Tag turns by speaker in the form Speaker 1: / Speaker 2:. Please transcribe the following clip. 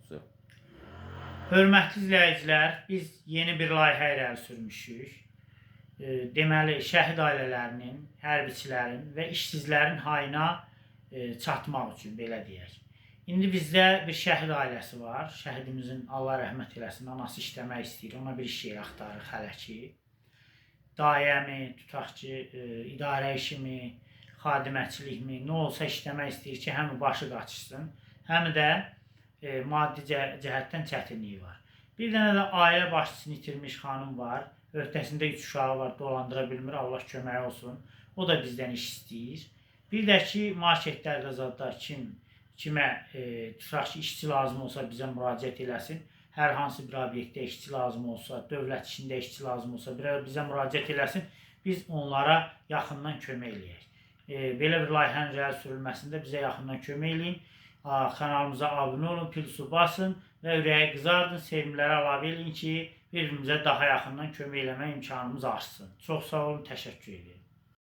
Speaker 1: videomuzu.
Speaker 2: Hörmətli izləyicilər, biz yeni bir layihə irəli sürmüşük. Deməli, şəhid ailələrinin, hərbiçilərin və işsizlərin hayına çatmaq üçün, belə deyək. İndi bizdə bir şəhid ailəsi var. Şəhidimizin Allah rəhmət eləsin, anası işləmək istəyir, ona bir iş yeri axtarır hələ ki. Dayəmi, tutaq ki, idarə işimi, xadiməçilikmi, nə olsa işləmək istəyir ki, həm başı qaçışsın, həm də maddi cəhətdən çətinliyi var. Bir dənə də ailə başçısını itirmiş xanım var. Öhdəsində 3 uşağı var, dolandıra bilmir, Allah köməyi olsun. O da bizdən iş istəyir. Bir də ki, marketlərdə zadda kimə tutaq ki, işçi lazım olsa bizə müraciət eləsin. Hər hansı bir obyektdə işçi lazım olsa, dövlət işində işçi lazım olsa bizə müraciət eləsin. Biz onlara yaxından kömək eləyək. Belə bir layihənin irəli sürülməsində bizə yaxından kömək eləyin. Kanalımıza abunə olun, pulsu basın və ürəyi qızardın, sevimləri əlavə eləyin ki, bir-birimizə daha yaxından kömək eləmək imkanımız artsın. Çox sağ olun, təşəkkür edirəm.